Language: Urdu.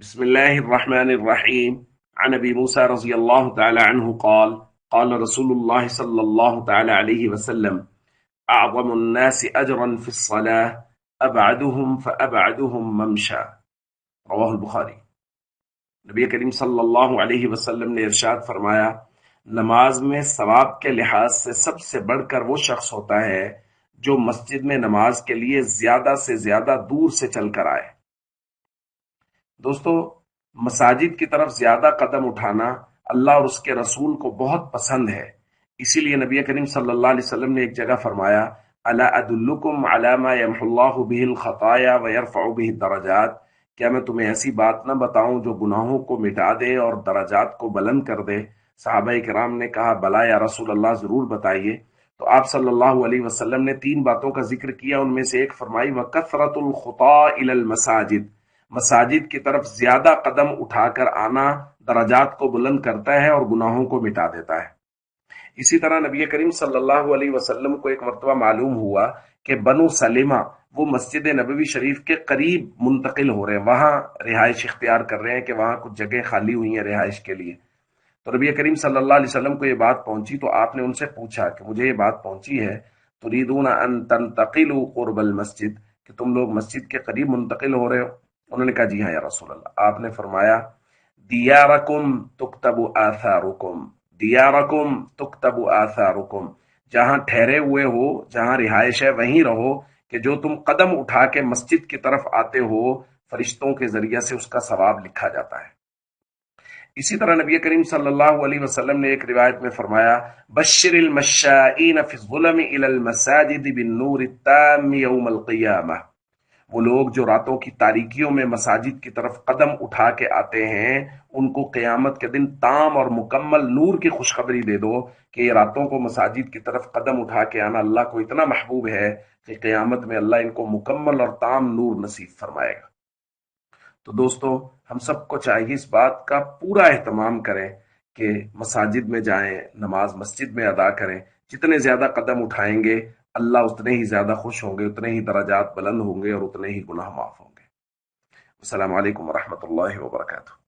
بسم الله الرحمن الرحيم. عن أبي موسى رضي الله تعالى عنه قال قال رسول الله صلى الله تعالى عليه وسلم: أعظم الناس أجرا في الصلاة أبعدهم فأبعدهم ممشى. رواہ البخاری۔ نبی کریم صلی اللہ علیہ وسلم نے ارشاد فرمایا، نماز میں ثواب کے لحاظ سے بڑھ کر وہ شخص ہوتا ہے جو مسجد میں نماز کے لیے زیادہ سے زیادہ دور سے چل کر آئے۔ دوستو، مساجد کی طرف زیادہ قدم اٹھانا اللہ اور اس کے رسول کو بہت پسند ہے۔ اسی لیے نبی کریم صلی اللہ علیہ وسلم نے ایک جگہ فرمایا، الا ادلکم علی ما یمحو اللہ بہ الخطایا ویرفع بہ الدرجات، کیا میں تمہیں ایسی بات نہ بتاؤں جو گناہوں کو مٹا دے اور درجات کو بلند کر دے؟ صحابہ کرام نے کہا، بلا یا رسول اللہ، ضرور بتائیے۔ تو آپ صلی اللہ علیہ وسلم نے 3 باتوں کا ذکر کیا، ان میں سے ایک فرمائی، وَكَثْرَةُ الْخُطَىٰ إِلَى الْمَسَاجِدِ، مساجد کی طرف زیادہ قدم اٹھا کر آنا درجات کو بلند کرتا ہے اور گناہوں کو مٹا دیتا ہے۔ اسی طرح نبی کریم صلی اللہ علیہ وسلم کو ایک مرتبہ معلوم ہوا کہ بنو سلمہ وہ مسجد نبوی شریف کے قریب منتقل ہو رہے ہیں، وہاں رہائش اختیار کر رہے ہیں کہ وہاں کچھ جگہ خالی ہوئی ہیں رہائش کے لیے۔ تو نبی کریم صلی اللہ علیہ وسلم کو یہ بات پہنچی تو آپ نے ان سے پوچھا کہ مجھے یہ بات پہنچی ہے، تریدون ان تنتقلوا قرب المسجد، کہ تم لوگ مسجد کے قریب منتقل ہو رہے ہو؟ انہوں نے کہا، جی ہاں یا رسول اللہ۔ آپ نے فرمایا، دیارکم تکتب آثارکم، دیارکم تکتب آثارکم، جہاں ٹھہرے ہوئے ہو، جہاں رہائش ہے وہیں رہو، کہ جو تم قدم اٹھا کے مسجد کی طرف آتے ہو فرشتوں کے ذریعے سے اس کا ثواب لکھا جاتا ہے۔ اسی طرح نبی کریم صلی اللہ علیہ وسلم نے ایک روایت میں فرمایا، بشر المشائین فی الظلم الی المساجد بالنور التام یوم القیامہ، وہ لوگ جو راتوں کی تاریکیوں میں مساجد کی طرف قدم اٹھا کے آتے ہیں، ان کو قیامت کے دن تام اور مکمل نور کی خوشخبری دے دو کہ یہ راتوں کو مساجد کی طرف قدم اٹھا کے آنا اللہ کو اتنا محبوب ہے کہ قیامت میں اللہ ان کو مکمل اور تام نور نصیب فرمائے گا۔ تو دوستو، ہم سب کو چاہیے اس بات کا پورا اہتمام کریں کہ مساجد میں جائیں، نماز مسجد میں ادا کریں۔ جتنے زیادہ قدم اٹھائیں گے اللہ اتنے ہی زیادہ خوش ہوں گے، اتنے ہی درجات بلند ہوں گے اور اتنے ہی گناہ معاف ہوں گے۔ السلام علیکم ورحمۃ اللہ وبرکاتہ۔